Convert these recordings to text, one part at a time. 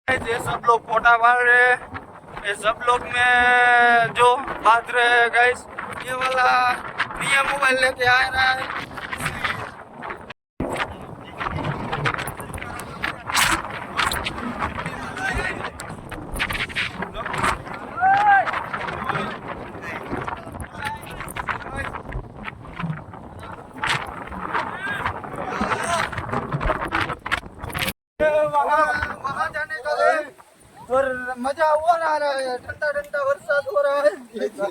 ये सब लोग फोटा मार रहे हैं। ये सब लोग में जो बात रहे गाइस, ये वाला नया मोबाइल लेके आ रहा है। वहाँ जाने का है और मजा और आ रहा है। ठंडा ठंडा बरसात हो रहा है, ठंडा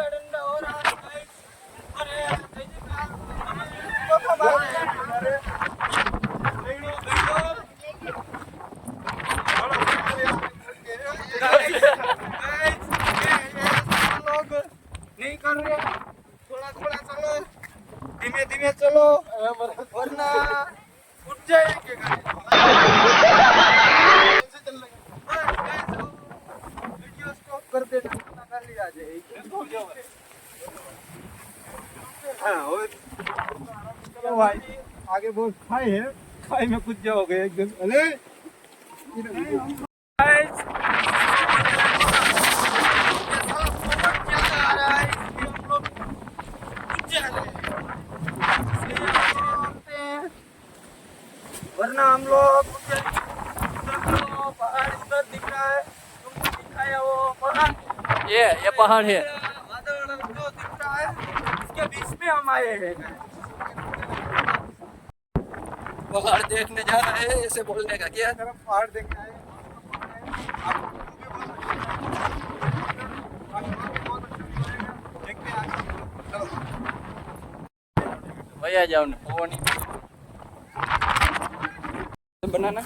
ठंडा हो रहा है। लोग नहीं कर रहे, थोड़ा थोड़ा चलो, धीमे धीमे चलो वरना उठ जाएंगे। वीडियो स्टॉप कर देना, गाली आ जाएगी। भाई आगे बहुत खाई है, खाई में कुछ जाओगे एकदम। अरे वरना हम लोग पहाड़ इधर दिख रहा है, तुमको दिखाया वो पहाड़, ये पहाड़ है। बादल जो दिख रहा है इसके बीच में हम आए हैं। पहाड़ देखने जा रहे हैं, ऐसे बोलने का क्या? पहाड़ देखने आए। भैया जाओ ना, वो नहीं बनाना।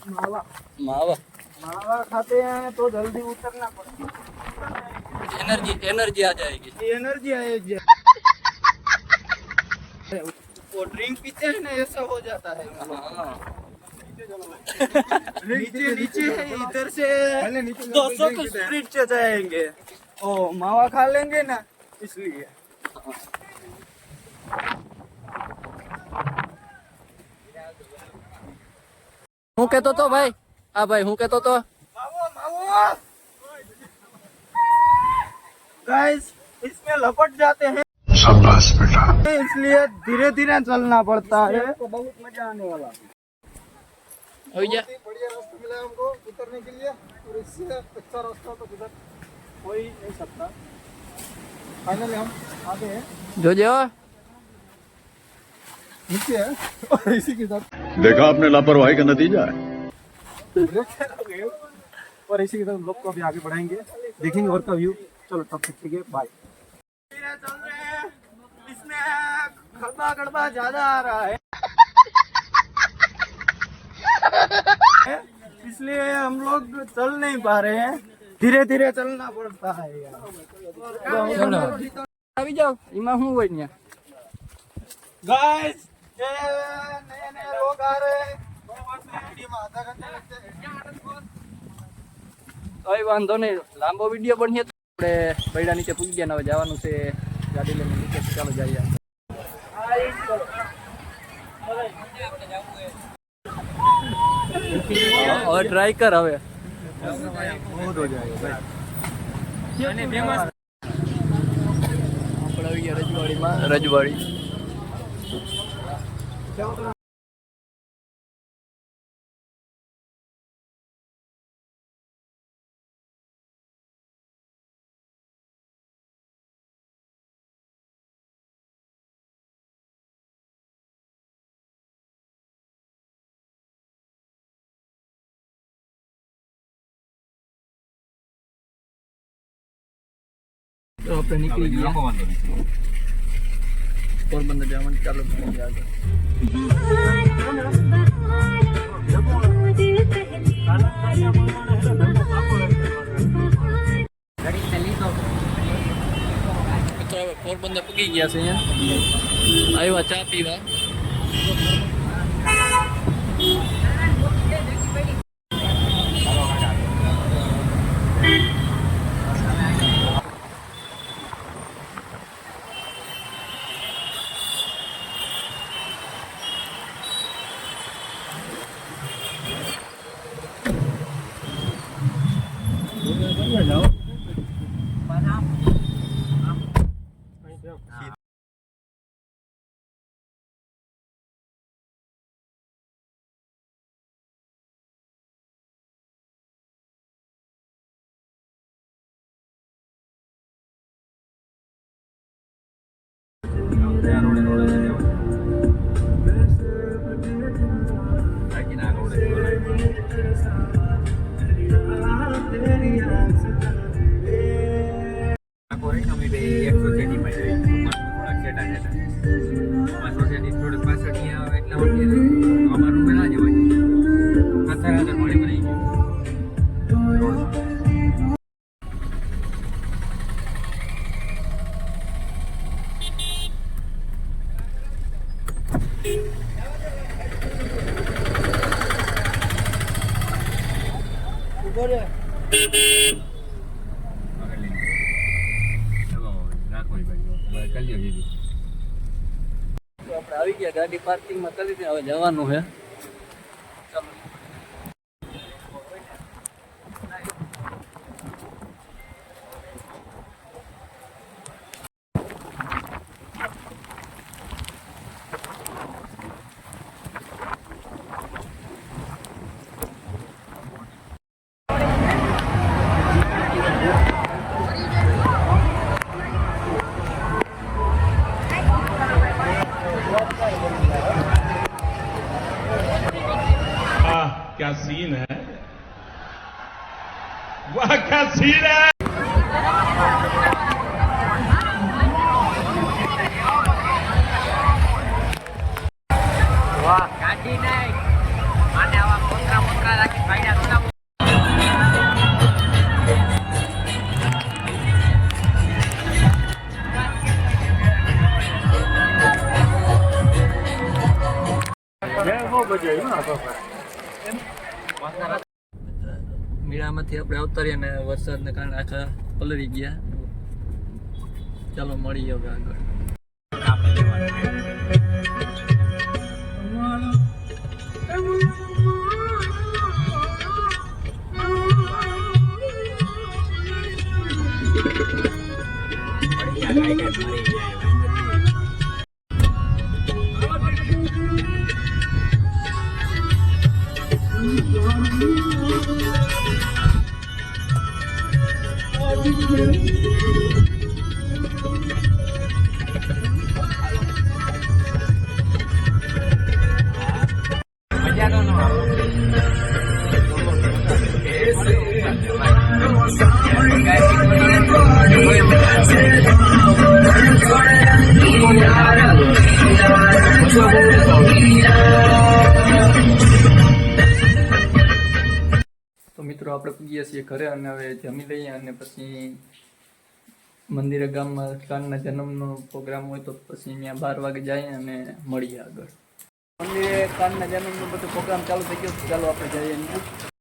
मावा मावा मावा खाते हैं तो जल्दी उतरना पड़ता एनर्जी आ जाएगी। है, एनर्जी आएगी। वो ड्रिंक पीते हैं ना, ऐसा हो जाता है। नीचे नीचे इधर से 200 की स्पीड से जाएंगे। ओ मावा खा लेंगे ना, इसलिए। હું કહેતો તો ભાઈ, હા ભાઈ હું કહેતો તો मावो मावो गाइस, इसमें लपट जाते हैं, शाबाश बेटा, इसलिए धीरे धीरे चलना पड़ता है। तो बहुत मजा आने वाला। हो गया। बढ़िया रास्ता मिला हमको उतरने के लिए, और इससे अच्छा रास्ता तो किधर कोई नहीं सकता। फाइनली हम आगे हैं, जो नीचे है, और इसी के साथ देखा आपने लापरवाही का नतीजा है। और इसी के साथ लोग को अभी आगे बढ़ाएंगे, देखेंगे और का व्यू। चलो तब तक ठीक है, बाय। चल रहे हैं, इसमें खड़बा खड़बा ज्यादा आ रहा है, इसलिए हम लोग चल नहीं पा रहे हैं, धीरे धीरे चलना पड़ता है यार। આવી જાઓ, એમાં શું હોય ને गाइस, ये नए नए लोग आ रहे हैं, वीडियो में आधा घंटा लगता है। કઈ વાંધો નહીં, લાંબો વિડીયો બનીએ તો આપણે બૈડા નીચે પૂગી ગયા ને હવે જવાનું છે ગાડી લઈને નીચે। ચાલો જઈએ। હવે ટ્રાય કર હવે। बहुत हो जाएगा भाई। આપણે આવી ગયા રજવાડીમાં। રજવાડી તો આપણે નીકળી ગયા પોરબંદર જવાનું ચાલુ થઈ ગયા આગળ। મિત્રો હવે પોરબંદર પૂગી ગયા છે, અહીંયા આવ્યા ચા પીવા। આપણે આવી ગયા ગાડી પાર્કિંગમાં કરી દીધી હવે જવાનું છે क्या सीन है वाह क्या सीन है મીરામાંથી આપણે અવતરીએ અને વરસાદને કારણે આખા પલળી ગયા ચાલો મળીએ હવે આગળ તો મિત્રો આપણે પૂગીએ છીએ ઘરે અને હવે જમી લઈએ અને પછી મંદિરે ગામમાં કાનના જન્મનો પ્રોગ્રામ હોય તો પછી અહીંયા 12 વાગે જઈએ અને મળીએ આગળ મંદિરે કાનના જન્મનો બધો પ્રોગ્રામ ચાલુ થઈ ગયો ચાલો આપણે જઈએ અહીંયા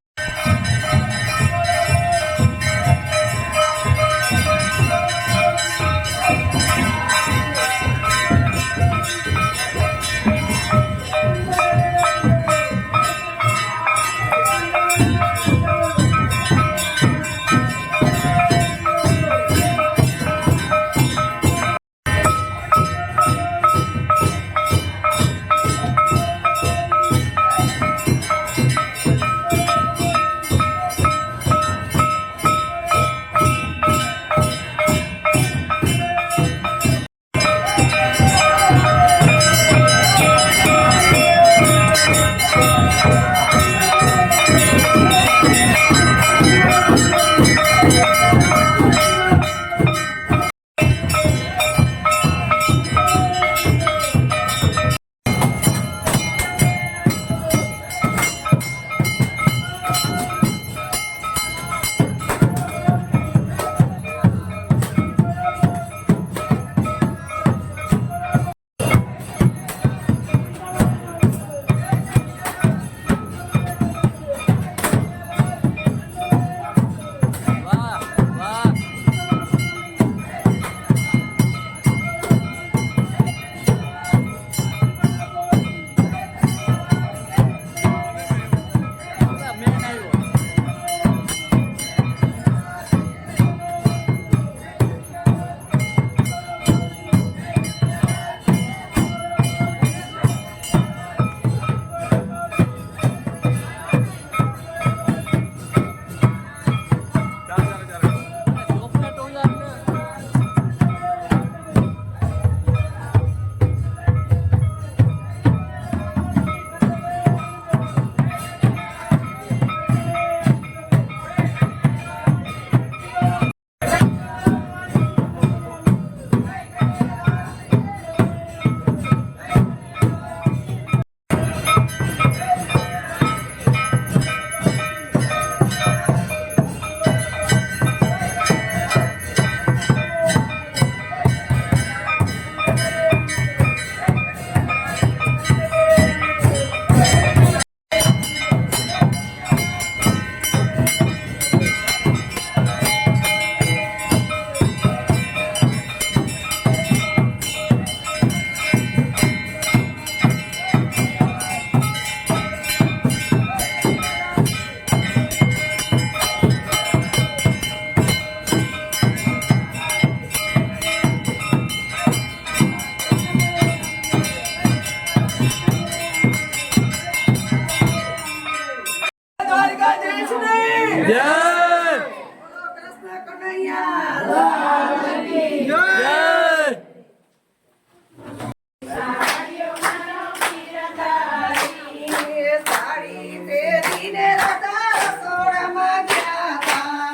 પહેરીને રાધા રસોડામાં ગયા હતા.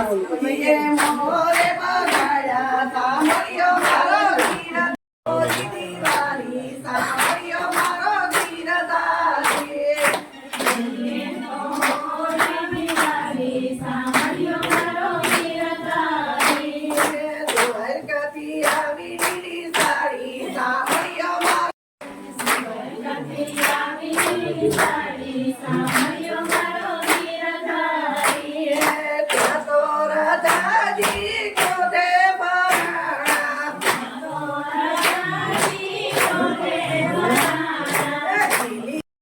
સસુરીએ મોરે બગાડ્યા, સાંભળ્યો મારો ગીરધારી દિવાળી, સાંભળ્યો મારો ગીરધારી. દ્વારકાથી આવી લીલી સાડી, સાંભળ્યો મારો ત્યાં તો રાધાજી ક્રોધે ભરાણા.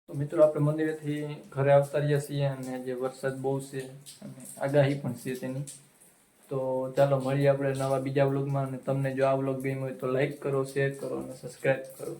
તો મિત્રો આપણે મંદિરેથી ઘરે આવતા રહ્યા છીએ અને જે વરસાદ બહુ છે અને આગાહી પણ છે તેની. તો ચાલો મળીએ આપણે નવા બીજા વ્લોગમાં. અને તમને જો આ વ્લોગ ગમ્યો હોય તો લાઈક કરો, શેર કરો અને સબસ્ક્રાઈબ કરો.